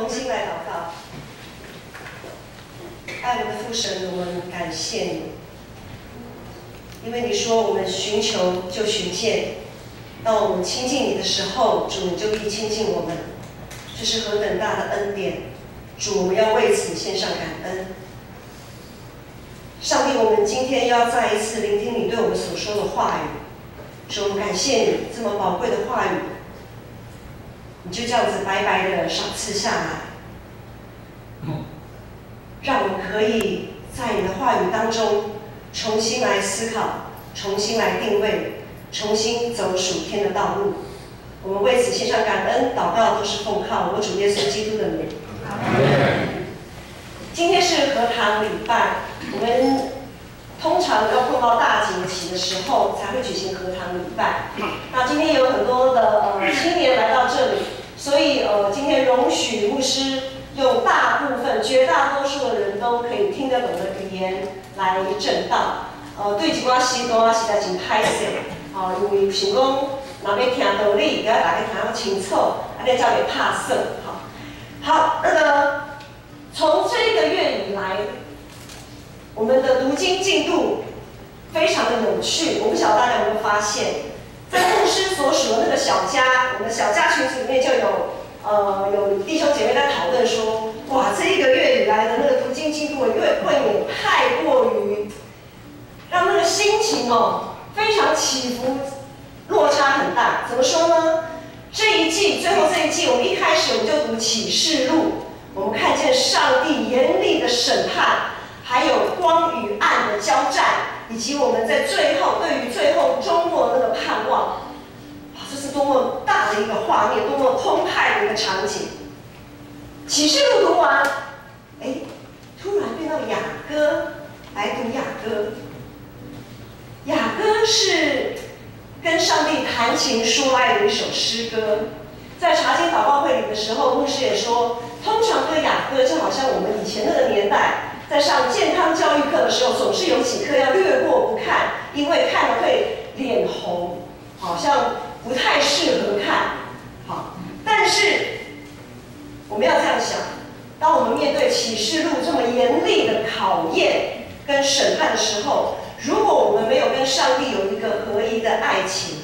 同心来祷告。爱我们的父神，我们感谢你，因为你说我们寻求就寻见，当我们亲近你的时候，主你就必亲近我们，这是何等大的恩典！主，我们要为此献上感恩。上帝，我们今天要再一次聆听你对我们所说的话语，主，我们感谢你这么宝贵的话语，你就这样子白白的赏赐下来，让我们可以在你的话语当中重新来思考，重新来定位，重新走属天的道路。我们为此献上感恩，祷告都是奉靠我主耶稣基督的名。今天是禾堂礼拜，我们通常要碰到大节期的时候才会举行禾堂礼拜。那今天有很多的青年来到这里，所以今天容许牧师用大部分、绝大多数的人都可以听得懂的语言来证道。对一寡时段实在真歹势，因为想讲若要听道理，要大家听得清楚，安尼才袂拍算。好，从这个月以来，我们的读经进度非常的有趣。我不晓得大家有没有发现，在牧师所属的那个小家，我们的小家群组里面就有弟兄姐妹在讨论说，哇，这一个月以来的那个读经进度未免太过于让那个心情非常起伏，落差很大。怎么说呢？最后这一季，我们一开始我们就读启示录，我们看见上帝严厉的审判，还有光与暗的交战，以及我们在最后对于最后终末的那个盼望。这是多么大的一个画面，多么澎湃的一个场景。启示录读完，突然变到雅歌，来读雅歌。雅歌是跟上帝谈情说爱的一首诗歌。在查经祷告会里的时候，牧师也说，通常歌雅歌就好像我们以前那个年代，在上健康教育课的时候，总是有几课要略过不看，因为看了会脸红，好像不太适合看。好，但是我们要这样想，当我们面对启示录这么严厉的考验跟审判的时候，如果我们没有跟上帝有一个合一的爱情，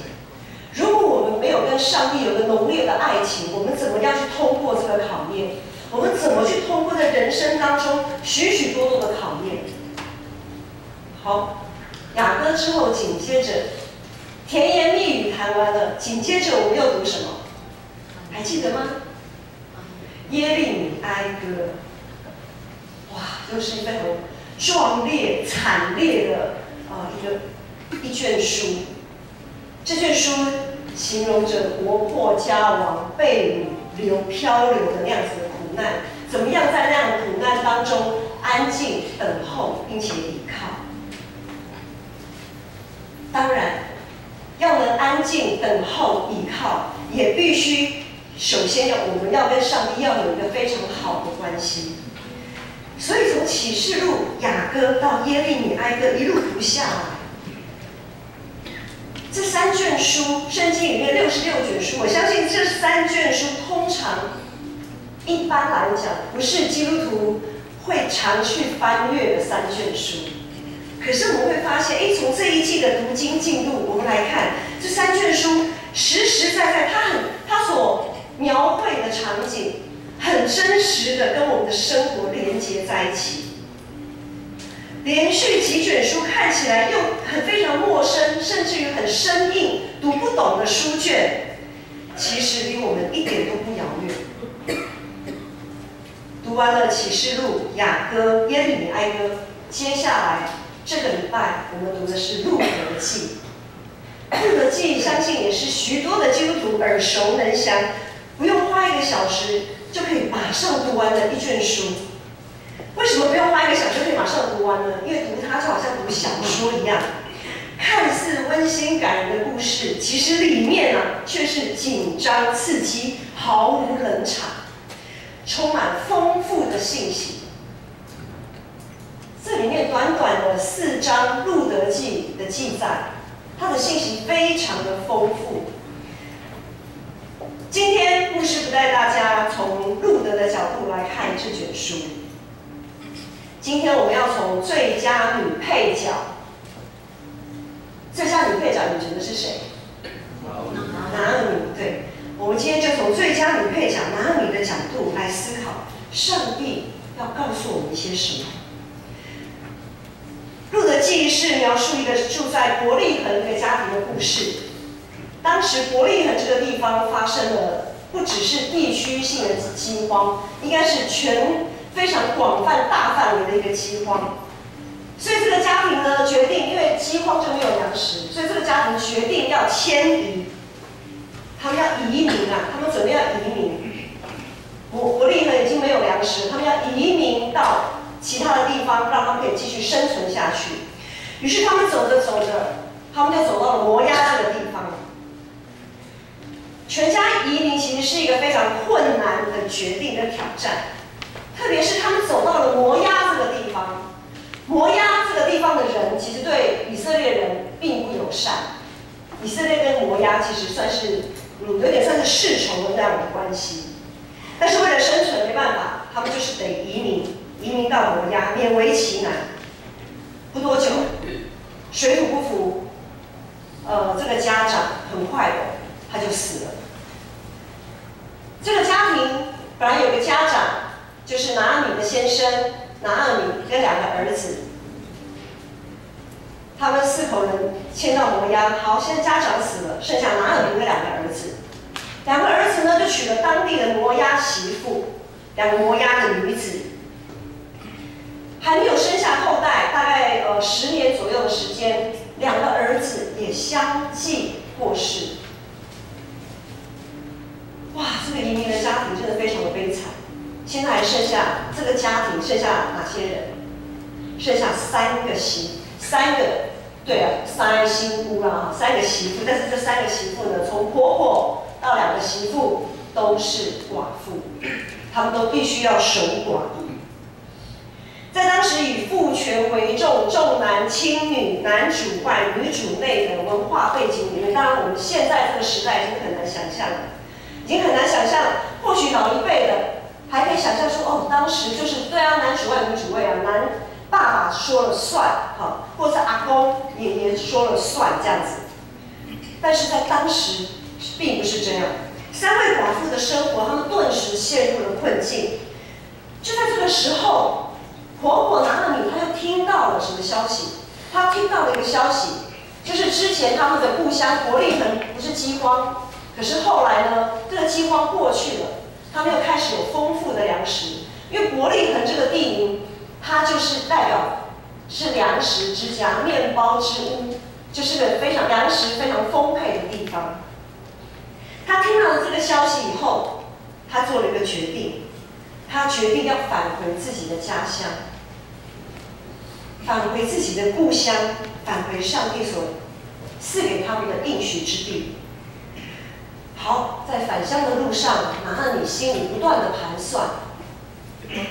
如果我们没有跟上帝有个浓烈的爱情，我们怎么样去通过这个考验？我们怎么去通过在人生当中许许多多的考验？好，雅歌之后紧接着甜言蜜语谈完了，紧接着我们又读什么？还记得吗？耶利米哀歌。哇，又是非常壮烈、惨烈的一卷书。这卷书形容着国破家亡、被掳、漂流的那样子的苦难，怎么样在那样的苦难当中安静等候，并且依靠。当然，要能安静等候依靠，也必须首先我们要跟上帝要有一个非常好的关系。所以从启示录、雅歌到耶利米哀歌一路读下来，这3卷书，圣经里面66卷书，我相信这3卷书通常一般来讲不是基督徒会常去翻阅的3卷书。可是我们会发现，从这一季的读经进度，我们来看这3卷书实实在在，它所描绘的场景，很真实的跟我们的生活连接在一起。连续几卷书看起来又非常陌生，甚至于很生硬、读不懂的书卷，其实离我们一点都不遥远。读完了启示录、雅歌、耶利米哀歌，接下来这个礼拜我们读的是路得记。路得记相信也是许多的基督徒耳熟能详，不用花1个小时就可以马上读完的一卷书。为什么不用花1个小时就可以马上读完呢？因为读它就好像读小说一样，看似温馨感人的故事，其实里面却是紧张刺激，毫无冷场，充满丰富的信息。这里面短短的4章《路得记》的记载，它的信息非常的丰富。今天牧师不带大家从路得的角度来看这卷书。今天我们要从最佳女配角，最佳女配角，你觉得是谁？拿俄米。对，我们今天就从最佳女配角拿俄米的角度来思考，上帝要告诉我们一些什么。路得记是描述一个住在伯利恒一个家庭的故事。当时伯利恒这个地方发生了不只是地区性的饥荒，应该是非常广泛大范围的一个饥荒。所以这个家庭呢决定，因为饥荒就没有粮食，所以这个家庭决定要迁移，他们要移民啊，他们准备要移民。伯利恒已经没有粮食，他们要移民到其他的地方，让他们可以继续生存下去。于是他们走着走着，他们就走到了摩押这个地方。全家移民其实是一个非常困难的决定跟挑战，特别是他们走到了摩押这个地方。摩押这个地方的人其实对以色列人并不友善，以色列跟摩押其实算是有点算是世仇的那样的关系。但是为了生存，没办法，他们就是得移民到摩押，勉为其难。不多久，水土不服，这个家长很快的他就死了。这个家庭本来有个家长，就是拿俄米的先生拿俄米跟2个儿子，他们4口人迁到摩押。好，现在家长死了，剩下拿俄米跟2个儿子。2个儿子呢，就娶了当地的摩押媳妇，2个摩押的女子。还没有生下后代，大概10年左右的时间，2个儿子也相继过世。哇，这个移民的家庭真的非常的悲惨。现在还剩下这个家庭剩下哪些人？剩下3个新姑啦，3个媳妇。但是这3个媳妇呢，从婆婆到2个媳妇都是寡妇，她们都必须要守寡。在当时以父权为重、重男轻女、男主外女主内的文化背景里面，当然我们现在这个时代已经很难想象了，或许老一辈的还可以想象说，哦，当时就是对啊，男主外女主内啊，爸爸说了算，好，或者是阿公爷爷说了算这样子。但是在当时并不是这样，3位寡妇的生活，他们顿时陷入了困境。就在这个时候，婆婆拿俄米她又听到了什么消息？她听到了一个消息，就是之前他们的故乡伯利恒不是饥荒，可是后来呢，这个饥荒过去了，他们又开始有丰富的粮食。因为伯利恒这个地名，它就是代表是粮食之家、面包之屋，就是个粮食非常丰沛的地方。他听到了这个消息以后，他做了一个决定，他决定要返回自己的家乡，返回自己的故乡，返回上帝所赐给他们的应许之地。好，在返乡的路上，拿俄米心里不断的盘算。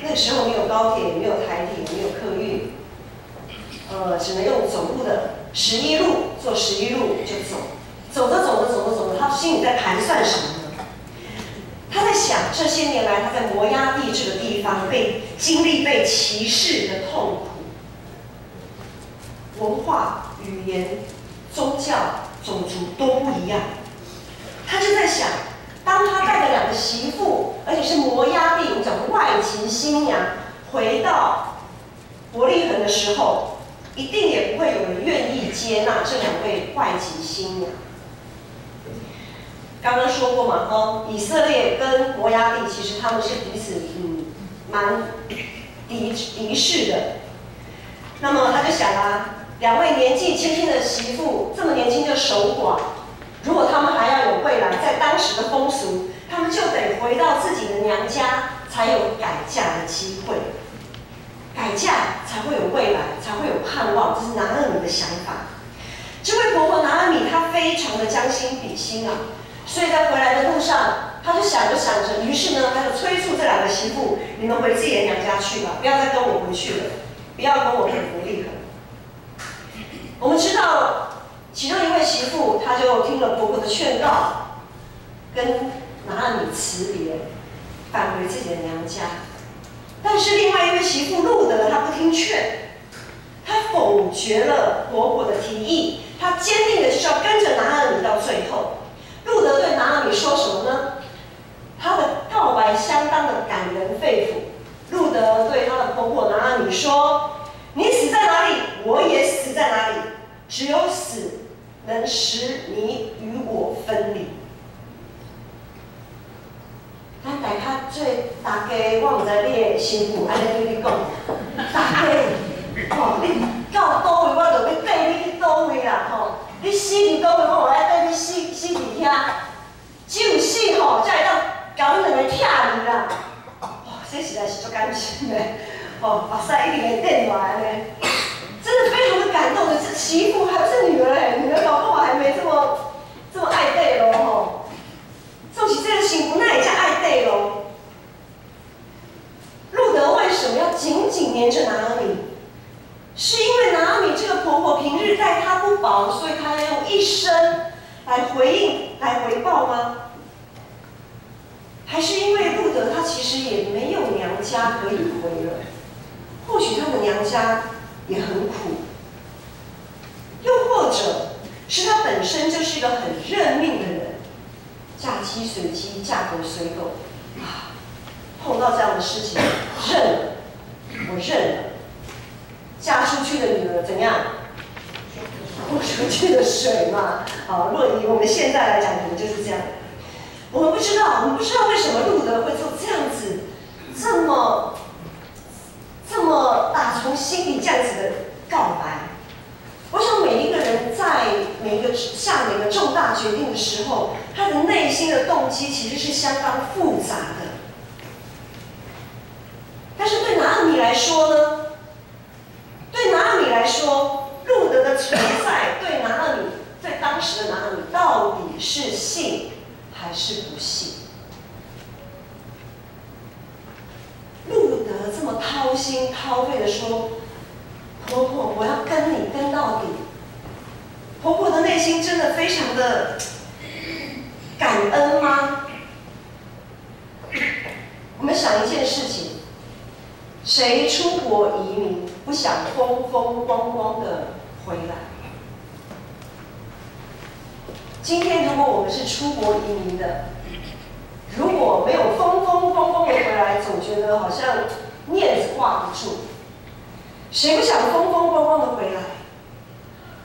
那个时候没有高铁，也没有台铁，也没有客运，只能用走路的11路，坐11路就走着，他心里在盘算什么呢？他在想这些年来他在摩押地这个地方经历被歧视的痛苦，文化、语言、宗教、种族都不一样。他就在想，当他带着2个媳妇，而且是摩押地，我们讲的外籍新娘，回到伯利恒的时候，一定也不会有人愿意接纳这2位外籍新娘。刚刚说过嘛，以色列跟摩押地其实他们是彼此蛮敌视的。那么他就想啊，2位年纪轻轻的媳妇，这么年轻就守寡，如果他们还要有未来，在当时的风俗，他们就得回到自己的娘家，才有改嫁的机会，改嫁才会有未来，才会有盼望。这是拿俄米的想法。这位婆婆拿俄米，她非常的将心比心啊，所以在回来的路上，她就想着，于是呢，她就催促这2个媳妇：你们回自己的娘家去吧，不要再跟我回去了，不要跟我回伯利恒。我们知道，其中一位媳妇，她就听了婆婆的劝告，跟拿俄米辞别。返回自己的娘家。但是另外一位媳妇路德，她不听劝，她否决了婆婆的提议，她坚定的就是要跟着拿俄米到最后。路德对拿俄米说什么呢？她的告白相当的感人肺腑。路德对她的婆婆拿俄米说：“你死在哪里，我也死在哪里，只有死能使你与我分离。”咱大家大家，我唔知你的媳妇安尼对你讲，大家，你到倒位，我就要带你去倒位啦吼。你死伫倒位，我就要带你死伫遐。只有死吼，才会当甲阮两个拆离啦。哇，这实在是足感情的，哦，目屎一定会滴落来呢。真的非常的感动的，这媳妇还不是女儿哎，女儿搞不好还没这么爱对咯吼。做起这个幸福，那也叫爱对咯。路德为什么要紧紧黏着拿俄米？是因为拿俄米这个婆婆平日待她不薄，所以她要用一生来回应、来回报吗？还是因为路德她其实也没有娘家可以回了？或许她的娘家也很苦，又或者是她本身就是一个很认命的人。嫁鸡随鸡，嫁狗随狗，啊，碰到这样的事情，认了，我认了。嫁出去的女儿怎样？泼出去的水嘛。好，若以我们现在来讲，可能就是这样。我们不知道为什么路德会做这样子，这么打从心里这样子的告白。我想每一个人在下每个重大决定的时候，他的内心的动机其实是相当复杂的。但是对拿俄米来说呢？对拿俄米来说，路德的存在对当时的拿俄米到底是信还是不信？路德这么掏心掏肺的说：“婆婆，我要跟你跟到底。”婆婆的内心真的非常的感恩吗？我们想一件事情：谁出国移民不想风风光光的回来？今天如果我们是出国移民的，如果没有风风光光的回来，总觉得好像面子挂不住。谁不想风风光光的回来？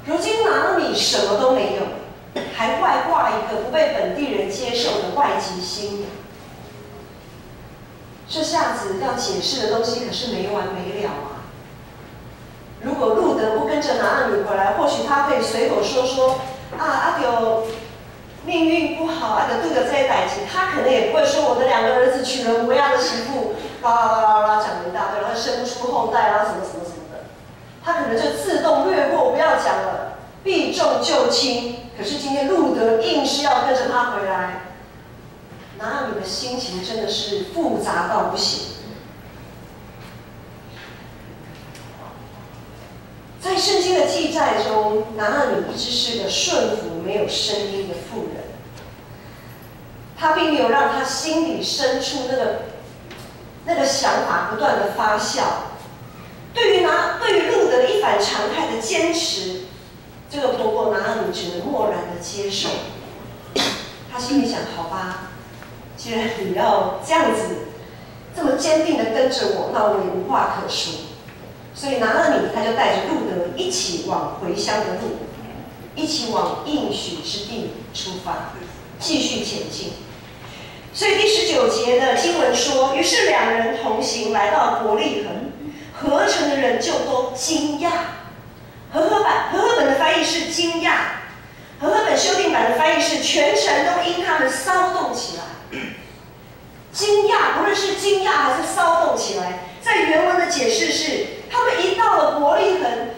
如今拿俄米什么都没有，还外挂一个不被本地人接受的外籍新娘。这下子要解释的东西可是没完没了啊！如果路德不跟着拿俄米回来，或许他可以随口说就命运不好，就拄到这些代志，他可能也不会说我的2个儿子娶了模样的媳妇，讲一大堆，然后生不出后代，然后什么什么什么的，他可能就自动略过，不要讲了，避重就轻。可是今天路德硬是要跟着他回来，拿俄米的心情真的是复杂到不行。在圣经的记载中，拿俄米一直是个顺服、没有声音的妇人。他并没有让他心里深处那个想法不断的发酵。对于路德一反常态的坚持，这个婆婆拿俄米只能默然的接受。他心里想：好吧，既然你要这样子这么坚定的跟着我，那我也无话可说。所以拿俄米他就带着路德一起往回乡的路，一起往应许之地出发，继续前进。所以第19节的经文说：“于是2人同行，来到伯利恒，合成的人就都惊讶。”和合本的翻译是惊讶，和合本修订版的翻译是全城都因他们骚动起来。惊讶，不论是惊讶还是骚动起来，在原文的解释是，他们一到了伯利恒，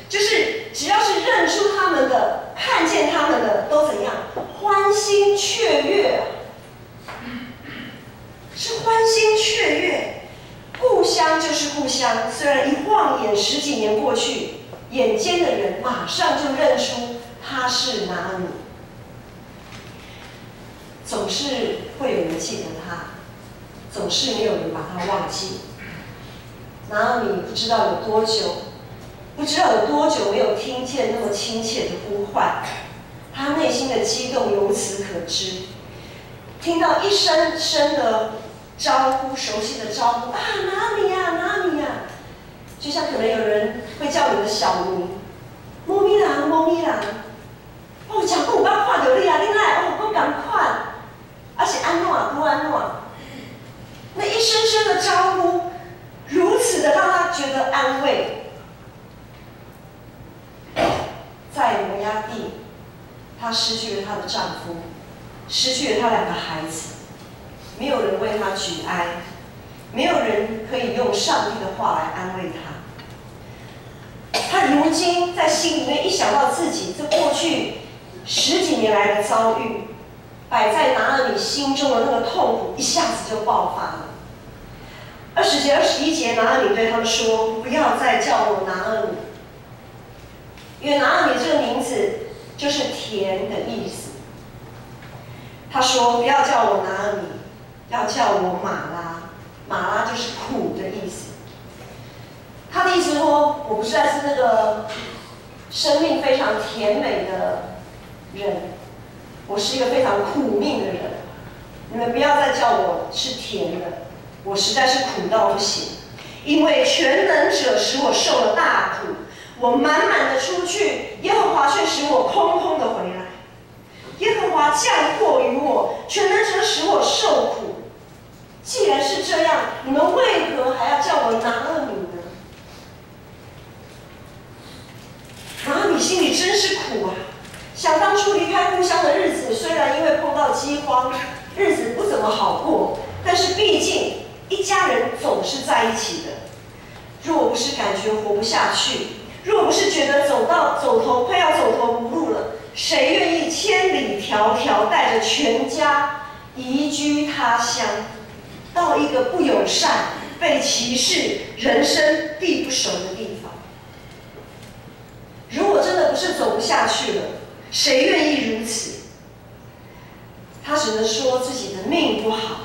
就是只要是认出他们的、看见他们的，都怎样？欢欣雀跃，是欢欣雀跃。故乡就是故乡，虽然一晃眼10几年过去，眼尖的人马上就认出他是拿俄米。总是会有人记得他，总是没有人把他忘记。拿俄米不知道有多久没有听见那么亲切的呼唤，他内心的激动由此可知。听到一声声的招呼，熟悉的招呼啊，拿俄米啊，拿俄米啊，就像可能有人会叫你的小名，猫咪郎，猫咪郎。哦，讲过我刚看到你啊，你来哦，我赶快，而且安诺不安诺，那一声声的招呼，如此的让他觉得安慰。在摩押地，她失去了她的丈夫，失去了她2个孩子，没有人为她举哀，没有人可以用上帝的话来安慰她。她如今在心里面一想到自己这过去10几年来的遭遇，摆在拿俄米心中的那个痛苦一下子就爆发了。20节、21节，拿俄米对他们说：“不要再叫我拿俄米。”因为拿俄米这个名字就是甜的意思。他说：“不要叫我拿俄米，要叫我马拉。马拉就是苦的意思。”他的意思说：“我不再是那个生命非常甜美的人，我是一个非常苦命的人。你们不要再叫我是甜的，我实在是苦到不行。因为全能者使我受了大苦。”我满满的出去，耶和华却使我空空的回来。耶和华降祸于我，全能者使我受苦。既然是这样，你们为何还要叫我拿俄米呢？拿俄米心里真是苦啊！想当初离开故乡的日子，虽然因为碰到饥荒，日子不怎么好过，但是毕竟一家人总是在一起的。若不是感觉活不下去，若不是觉得快要走投无路了，谁愿意千里迢迢带着全家移居他乡，到一个不友善、被歧视、人生地不熟的地方？如果真的不是走不下去了，谁愿意如此？他只能说自己的命不好，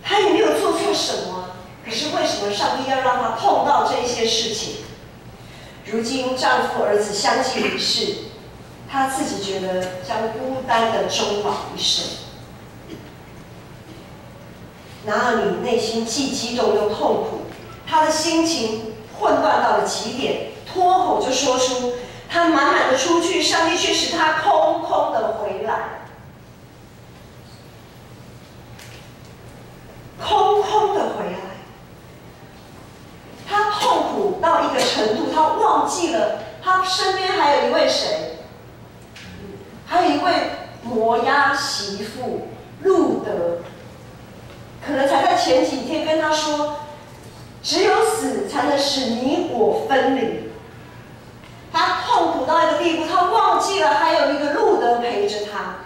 他也没有做错什么啊，可是为什么上帝要让他碰到这些事情？如今丈夫儿子相继离世，她自己觉得将孤单的终老一生。拿俄米内心既激动又痛苦，她的心情混乱到了极点，脱口就说出：“她满满的出去，上帝却使她空空的回来。”空空的回来。他痛苦到一个程度，他忘记了他身边还有一位谁？还有一位摩押媳妇路德，可能才在前几天跟他说，只有死才能使你我分离。他痛苦到一个地步，他忘记了还有一个路德陪着他。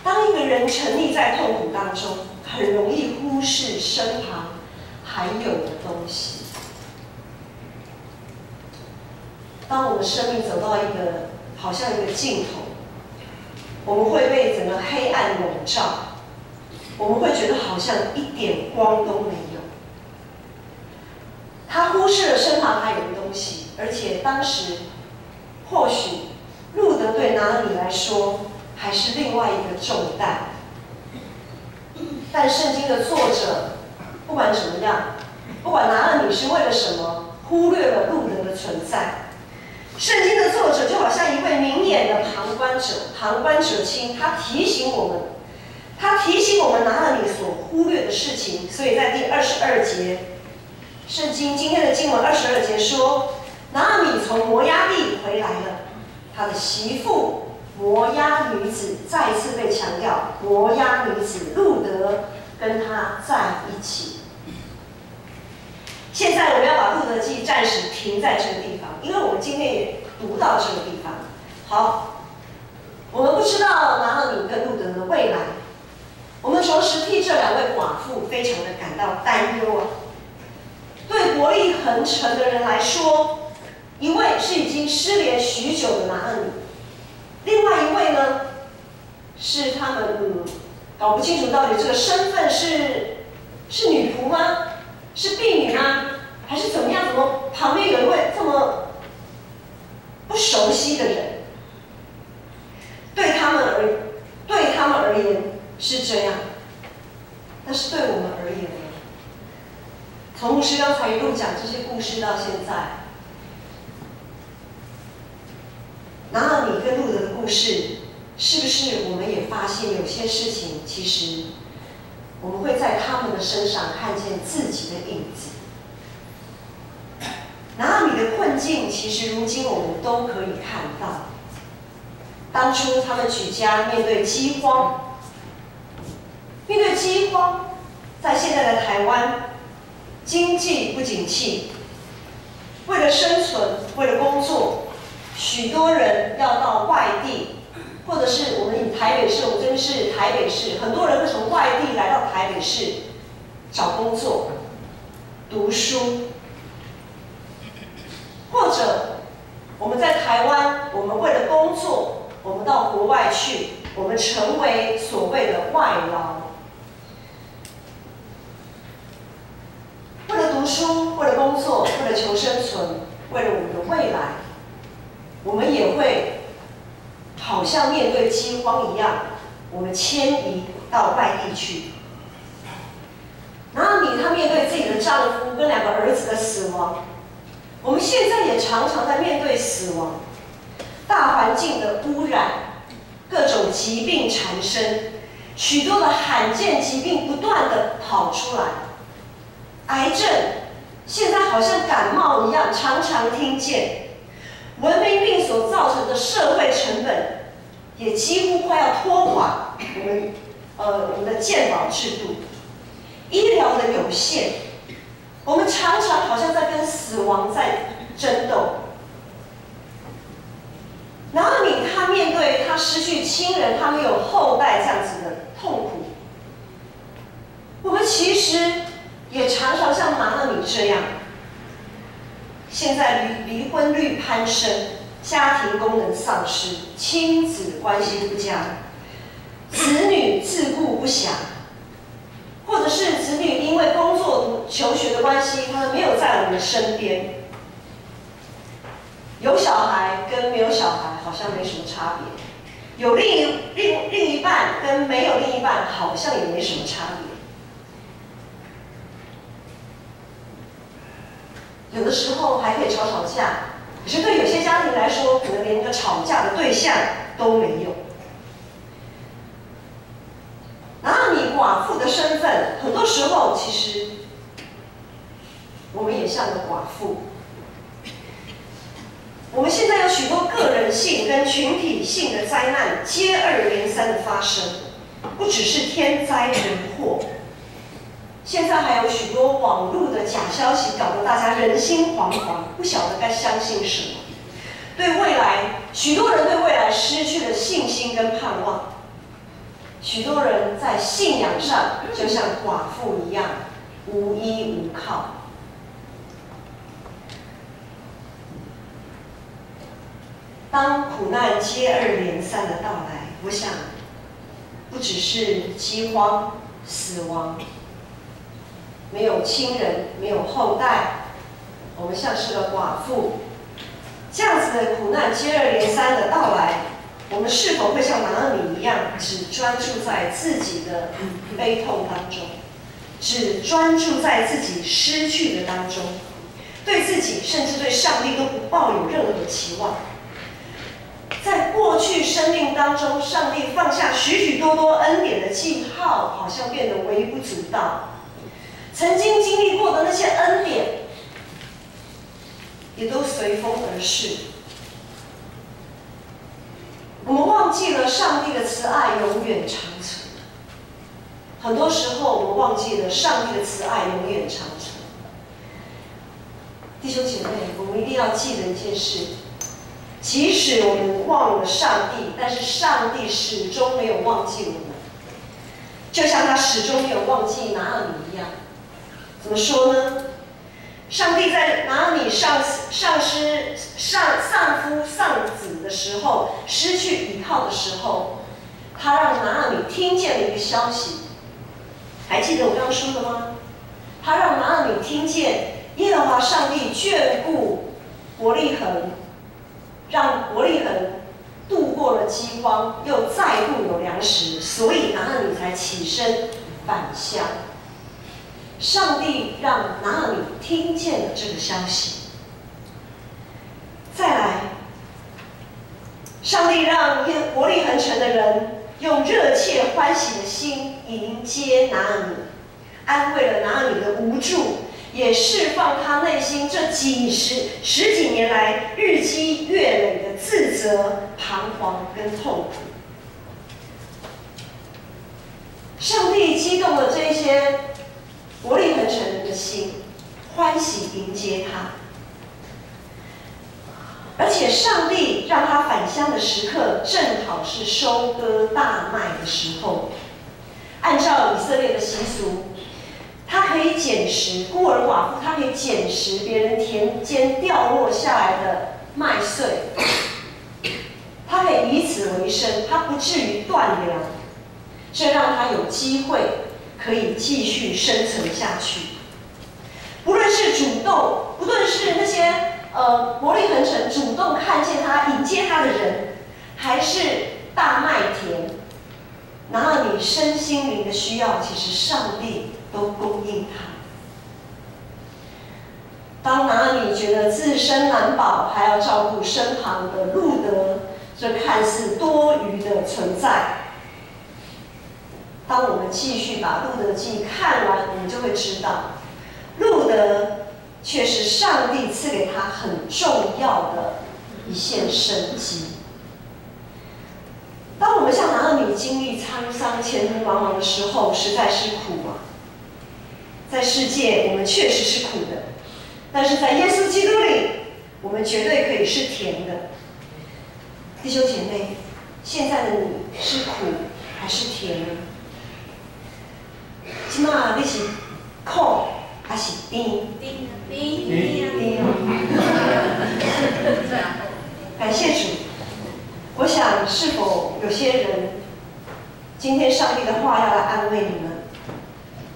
当一个人沉溺在痛苦当中，很容易忽视身旁还有的东西。当我们生命走到一个好像一个尽头，我们会被整个黑暗笼罩，我们会觉得好像一点光都没有。他忽视了身旁还有的东西，而且当时或许路德对拿俄米来说还是另外一个重担。但圣经的作者不管怎么样，不管拿俄米是为了什么忽略了路德的存在，圣经的作者就好像一位明眼的旁观者，旁观者清，他提醒我们拿俄米所忽略的事情。所以在第22节，圣经今天的经文22节说，拿俄米从摩押地回来了，他的媳妇摩押女子，再一次被强调，摩押女子路德跟他在一起。现在我们要把路德记暂时停在这个地方，因为我们今天也读到这个地方。好，我们不知道拿俄米跟路德的未来，我们同时替这2位寡妇非常的感到担忧啊。对国力横陈的人来说，一位是已经失联许久的拿俄米，另外一位呢，是他们搞不清楚到底这个身份是女仆吗？是婢女吗？还是怎么样？怎么旁边有一位这么不熟悉的人？对他们而言是这样，但是对我们而言呢？从牧师刚才一路讲这些故事到现在，拿了米跟路德的故事，是不是我们也发现有些事情，其实我们会在他们的身上看见自己的影子？拿了米的困境，其实如今我们都可以看到。当初他们举家面对饥荒，在现在的台湾，经济不景气，为了生存，为了工作，许多人要到外地，或者是我们以台北市，我们这边是台北市，很多人会从外地来到台北市找工作、读书，或者我们在台湾，我们为了工作，我们到国外去，我们成为所谓的外劳。为了读书，为了工作，为了求生存，为了我们的未来，我们也会好像面对饥荒一样，我们迁移到外地去。然后她面对自己的丈夫跟2个儿子的死亡，我们现在也常常在面对死亡，大环境的污染，各种疾病缠身，许多的罕见疾病不断的跑出来。癌症现在好像感冒一样，常常听见。文明病所造成的社会成本，也几乎快要拖垮我们的健保制度。医疗的有限，我们常常好像在跟死亡在争斗。然后他面对他失去亲人，他没有后代这样子的痛苦，我们其实也常常像拿了米这样，现在离婚率攀升，家庭功能丧失，亲子关系不佳，子女自顾不暇，或者是子女因为工作、求学的关系，他们没有在我们的身边。有小孩跟没有小孩好像没什么差别，有另一半跟没有另一半好像也没什么差别。有的时候还可以吵架，可是对有些家庭来说，可能连个吵架的对象都没有。然后你寡妇的身份，很多时候其实我们也像个寡妇。我们现在有许多个人性跟群体性的灾难接二连三的发生，不只是天灾人祸，现在还有许多网络的假消息，搞得大家人心惶惶，不晓得该相信什么。对未来，许多人对未来失去了信心跟盼望，许多人在信仰上就像寡妇一样无依无靠。当苦难接二连三的到来，我想，不只是饥荒、死亡，没有亲人，没有后代，我们像是个寡妇，这样子的苦难接二连三的到来，我们是否会像拿俄米一样，只专注在自己的悲痛当中，只专注在自己失去的当中，对自己甚至对上帝都不抱有任何期望？在过去生命当中，上帝放下许许多多恩典的记号，好像变得微不足道。曾经经历过的那些恩典，也都随风而逝。我们忘记了上帝的慈爱永远长存。很多时候，我们忘记了上帝的慈爱永远长存。弟兄姐妹，我们一定要记得一件事。即使我们忘了上帝，但是上帝始终没有忘记我们，就像他始终没有忘记拿俄米一样。怎么说呢？上帝在拿俄米丧夫丧子的时候，失去依靠的时候，他让拿俄米听见了一个消息，还记得我刚刚说的吗？他让拿俄米听见耶和华上帝眷顾伯利恒，让伯利恒度过了饥荒，又再度有粮食，所以拿俄米才起身返乡。上帝让拿俄米听见了这个消息。再来，上帝让伯利恒城的人用热切欢喜的心迎接拿俄米，安慰了拿俄米的无助，也释放他内心这十几年来日积月累的自责、彷徨跟痛苦。上帝激动了这些伯利恒城人的心，欢喜迎接他。而且上帝让他返乡的时刻，正好是收割大麦的时候。按照以色列的习俗，他可以捡拾孤儿寡妇，他可以捡拾别人田间掉落下来的麦穗，他可以以此为生，他不至于断粮，这让他有機會可以继续生存下去。不论是主动，不论是那些伯利恒城主动看见他、迎接他的人，还是大麦田，拿俄米身心灵的需要，其实上帝都供应他。当拿俄米觉得自身难保，还要照顾身旁的路德这看似多余的存在，当我们继续把路德记看完，我们就会知道，路德却是上帝赐给他很重要的一线生机。当我们像拿俄米经历沧桑、前途茫茫的时候，实在是苦啊！在世界，我们确实是苦的，但是在耶稣基督里，我们绝对可以是甜的。弟兄姐妹，现在的你是苦还是甜呢？今嘛你是苦还是甜？甜。感谢主。我想，是否有些人，今天上帝的话要来安慰你们？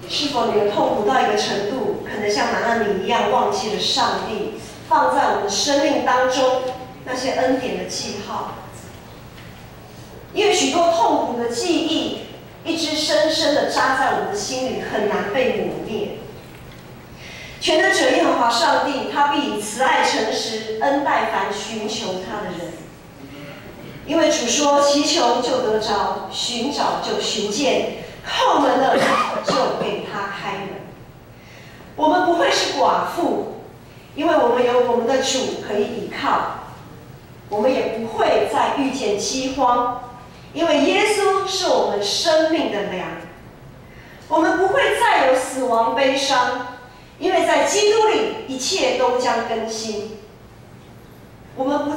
是否你们痛苦到一个程度，可能像拿俄米一样，忘记了上帝放在我们生命当中那些恩典的记号？因为许多痛苦的记忆，一直深深的扎在我们的心里，很难被抹灭。全能者耶和华上帝，他必以慈爱诚实恩待凡寻求他的人。因为主说：“祈求就得着，寻找就寻见，叩门了就给他开门。”我们不会是寡妇，因为我们有我们的主可以依靠。我们也不会再遇见饥荒，因为耶稣是我们生命的粮。我们不会再有死亡悲伤，因为在基督里一切都将更新。我们不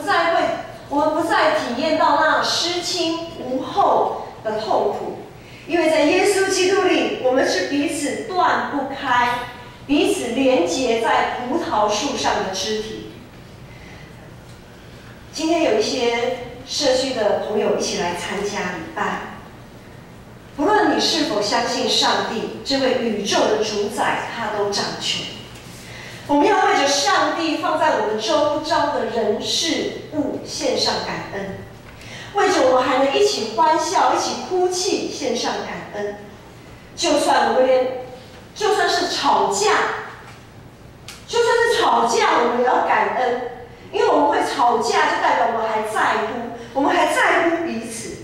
再体验到那失亲无后的痛苦，因为在耶稣基督里，我们是彼此断不开、彼此连结在葡萄树上的肢体。今天有一些社区的朋友一起来参加礼拜，不论你是否相信上帝这位宇宙的主宰，他都掌权。我们要为着上帝放在我们周遭的人事物献上感恩，为着我们还能一起欢笑、一起哭泣献上感恩。就算是吵架，我们也要感恩，因为我们会吵架，就代表我们还在乎，我们还在乎彼此。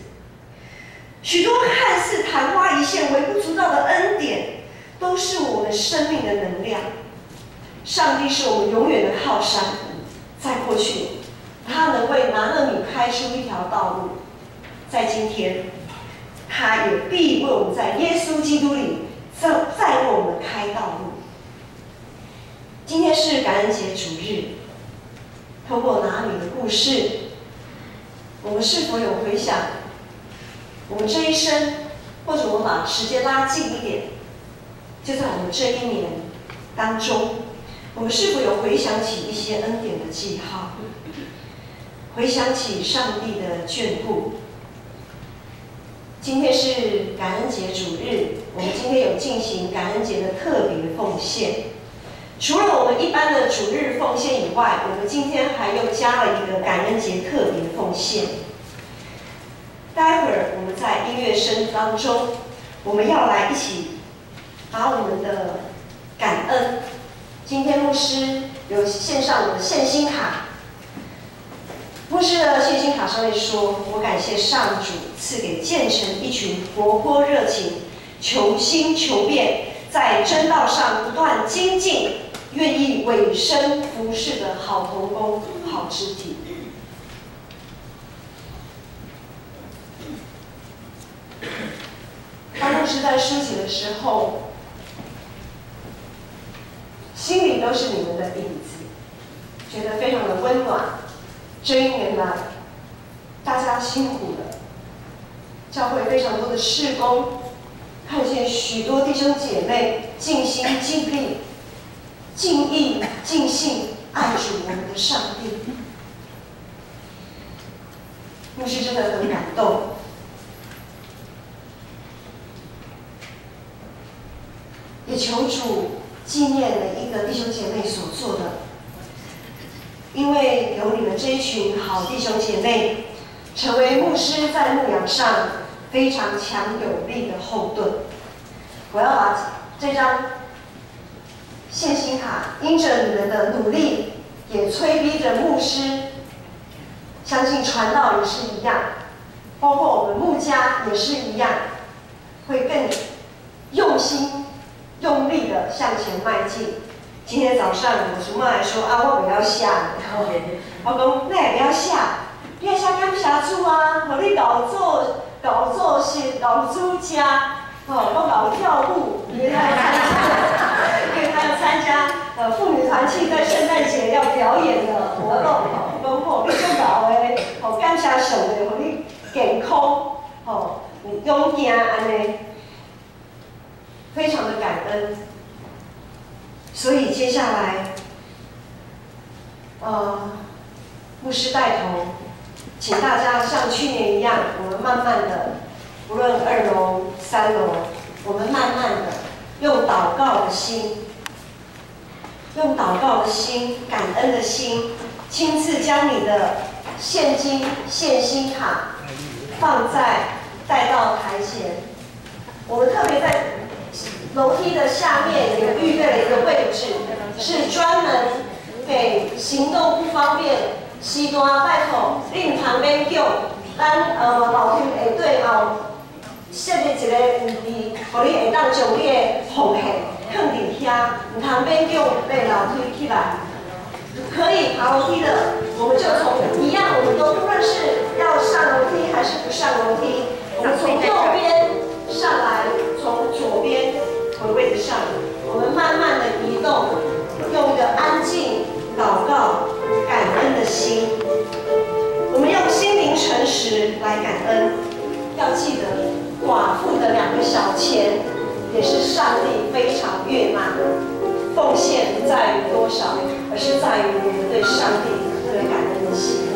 许多看似昙花一现、微不足道的恩典，都是我们生命的能量。上帝是我们永远的靠山，在过去，他能为拿俄米开出一条道路；在今天，他也必为我们在耶稣基督里再为我们开道路。今天是感恩节主日，透过拿俄米的故事，我们是否有回想我们这一生，或者我们把时间拉近一点，就在我们这一年当中，我们是否有回想起一些恩典的记号，回想起上帝的眷顾？今天是感恩节主日，我们今天有进行感恩节的特别奉献。除了我们一般的主日奉献以外，我们今天还又加了一个感恩节特别奉献。待会儿我们在音乐声当中，我们要来一起把我们的感恩。今天牧师有献上我的献心卡。牧师的献心卡上面说：“我感谢上主赐给建成一群活泼热情、求新求变，在真道上不断精进，愿意委身服侍的好同工、好肢体。”当牧师在书写的时候，心里都是你们的影子，觉得非常的温暖。这一年来，大家辛苦了，教会非常多的事工，看见许多弟兄姐妹尽心尽力、尽意尽性爱主我们的上帝。牧师真的很感动。也求主纪念每一个弟兄姐妹所做的，因为有你们这一群好弟兄姐妹，成为牧师在牧养上非常强有力的后盾。我要把这张献心卡，因着你们的努力，也催逼着牧师，相信传道也是一样，包括我们牧家也是一样，会更用心用力的向前迈进。今天早上我叔妈来说啊，我不要下，我讲那也不要下，你要下感谢主啊，和你搞做是搞主家，哦，都搞跳舞，因为他要参加妇女团契在圣诞节要表演的活动，讲吼你做搞的，吼感谢上帝，和你健康，吼勇行安尼。非常的感恩，所以接下来，牧师带头，请大家像去年一样，我们慢慢的，无论2楼、3楼，我们慢慢的用祷告的心，感恩的心，亲自将你的现金、献心卡带到台前。我们特别在楼梯的下面有预备了一个位置，是专门给行动不方便、时段拜托恁旁边叫咱楼梯下底后设立一个位置，互你会当将你的奉献放伫遐，唔旁边叫爬楼梯起来。可以爬楼梯的，我们就从一样，我们都不论是要上楼梯还是不上楼梯，我们从右边上来，从左边回位置上，我们慢慢的移动，用一个安静、祷告、感恩的心，我们用心灵诚实来感恩。要记得，寡妇的2个小钱，也是上帝非常悦纳的。奉献不在于多少，而是在于我们对上帝这个感恩的心。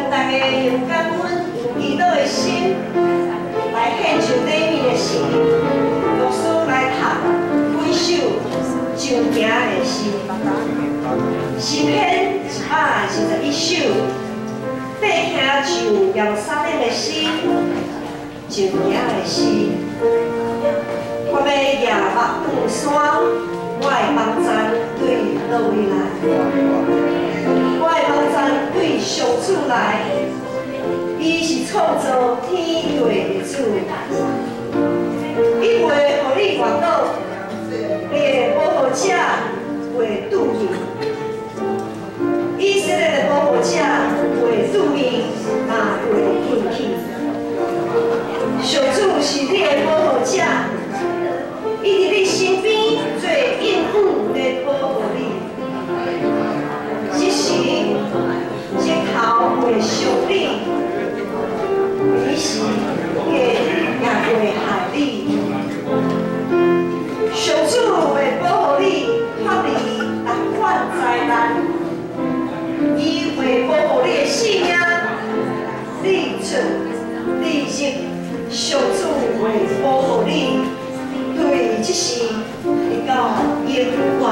大家用感恩、用祈祷的心，爬行像耶路撒冷的心，上野的心。我要夜目断山，我的网站对倒位来？我的网站对上主来，伊是创造天地的主，伊袂互你滑倒，你的保护者袂拄你。 以色列的保护者为主名，嘛为困去。上主是你的保护者，伊伫你身边做应付来保护你。即时，这头会伤你，彼时也会害你。上主会保护你，脱离逐款灾难。 伊会保护你的性命，你出你入，上主会保护你，对这事会到耶和华。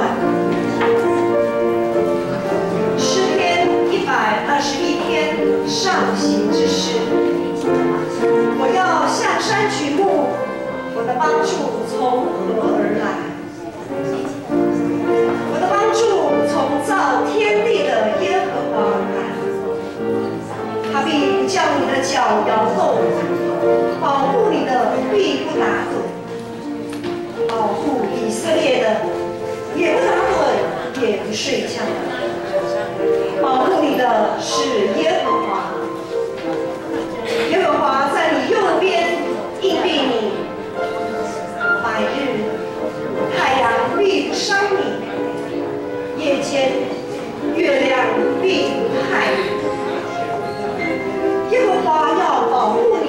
诗篇121篇上行之诗。我要向山举目，我的帮助从何而来？ 我的帮助从造天地的耶和华而来，他必不叫你的脚摇动，保护你的必不打盹，保护以色列的也不打盹，也不睡觉。保护你的是耶和华，耶和华在你右边应庇你，白日太阳必不伤你。 夜间，月亮必不害你。耶和华要保护你，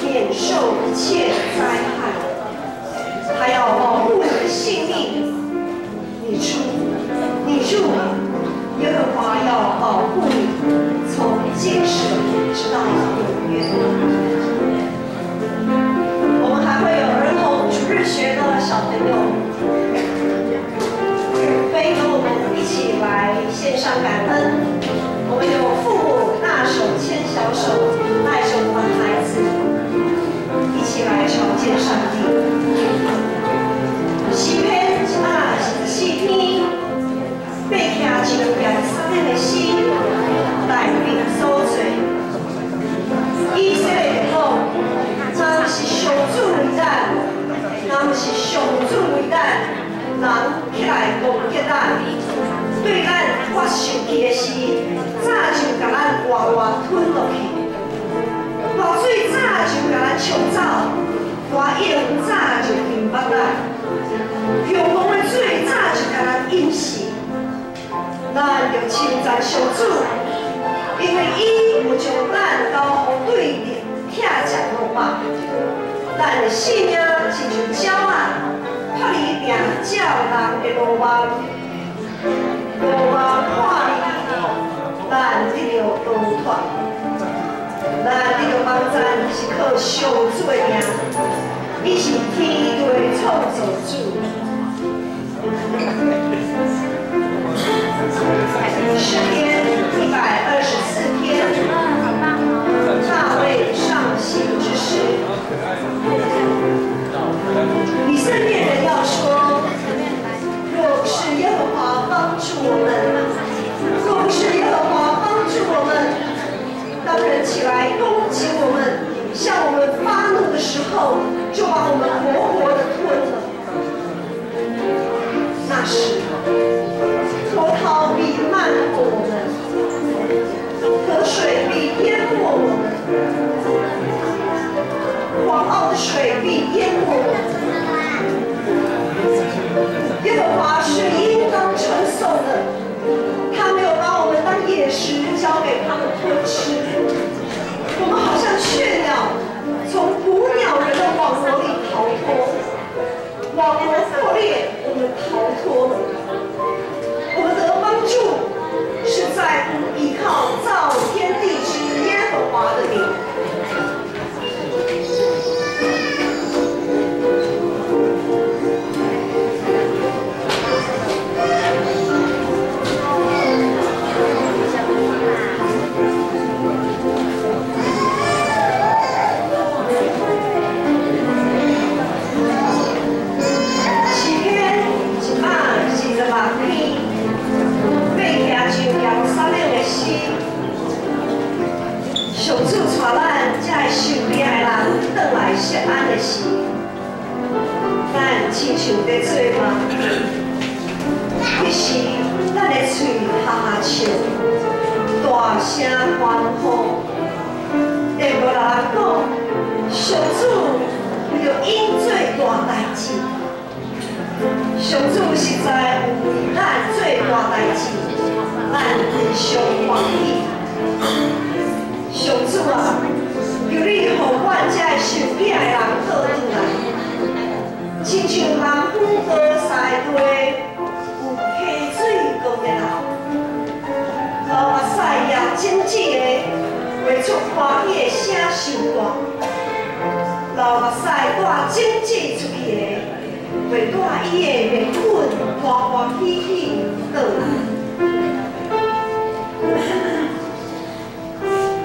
免受一切灾害。他要保护你的性命，你出，你入。耶和华要保护你，从今时直到永远。我们还会有儿童主日学的小朋友。 可以跟我们一起来献上感恩。我们有父母大手牵小手，带着我们孩子一起来朝见上帝。诗篇4篇，爬行像耶路撒冷的心，带领所做。以色列讲，咱是上主伟大，咱是上主伟大。 人起来攻击咱，对咱发生气的事，早就甲咱活活吞落去。大水早就甲咱冲走，大影早就淹没咱，凶猛的水早就甲咱淹死。咱要称赞上主，因为伊有将咱交互对立拆食落肉，咱的性命亲像鸟仔。 脱离定照人的路网，路网看离，咱得着逃脱。咱得着帮咱是靠上主的名，伊是天地的创造主。诗篇124篇，大卫上行之诗。 以色列人要说：若不是耶和华帮助我们，若不是耶和华帮助我们，当人起来攻击我们，向我们发怒的时候，就把我们活活的吞了。咱亲像在做梦，迄时咱的嘴哈哈笑，大声欢呼，会无人讲，上主为着因做大代志，上主实在有为咱做大代志，咱非常欢喜。上主啊！ 求你，互阮这个受惊的人倒转来，亲像南风高山地有溪水高热闹，流目屎也真挚的画出欢喜的声受大，流目屎带真挚出去的，会带伊的面粉欢欢喜喜倒来。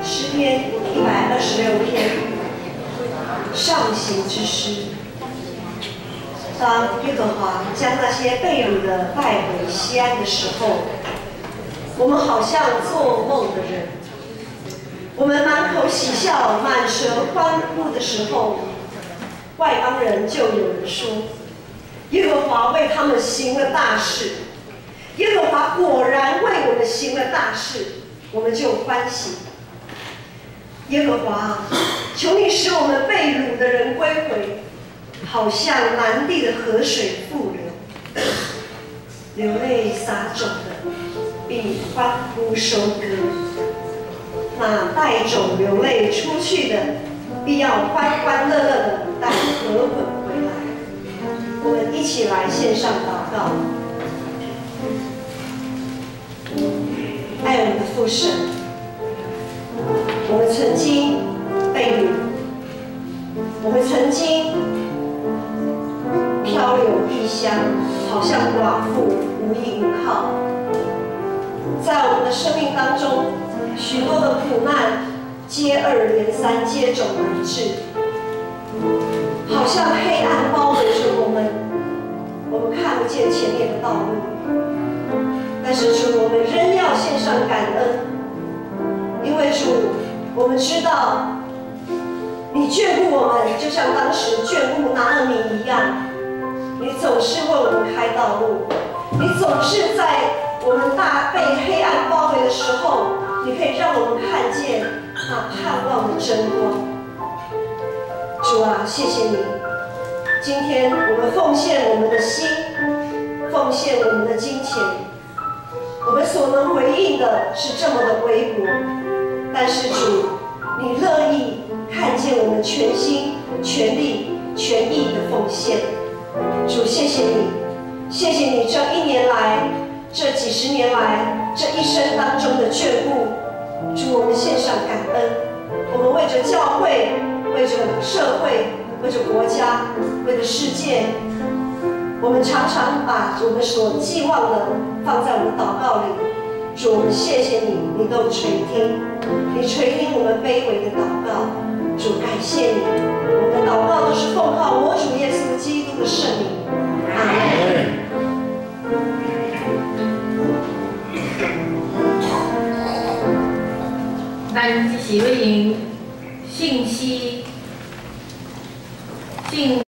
诗篇126篇，上行之诗。当耶和华将那些被掳的带回西安的时候，我们好像做梦的人。我们满口喜笑、满舌欢呼的时候，外邦人就有人说：耶和华为他们行了大事。耶和华果然为我们行了大事，我们就欢喜。 耶和华啊，求你使我们被掳的人归回，好像南地的河水复流。流泪撒种的，必欢呼收割；那带种流泪出去的，必要欢欢乐乐的带禾捆回来。我们一起来献上祷告。爱我们的父神。 我们曾经被掳，我们曾经漂流异乡，好像寡妇无依无靠。在我们的生命当中，许多的苦难接二连三接踵而至，好像黑暗包围着我们，我们看不见前面的道路。但是主，我们仍要献上感恩，因为主。 我们知道，你眷顾我们，就像当时眷顾拿俄米一样。你总是为我们开道路，你总是在我们被黑暗包围的时候，你可以让我们看见那盼望的真光。主啊，谢谢你！今天我们奉献我们的心，奉献我们的金钱，我们所能回应的是这么的微薄。 但是主，你乐意看见我们全心、全力、全意的奉献。主，谢谢你，谢谢你这1年来、这几十年来、这一生当中的眷顾。主，我们献上感恩。我们为着教会、为着社会、为着国家、为着世界，我们常常把我们所寄望的放在我们祷告里。 主，我们谢谢你，你都垂听，你垂听我们卑微的祷告。主，感谢你，我们的祷告都是奉靠我主耶稣基督的圣名。阿门。咱这是要用信息、信。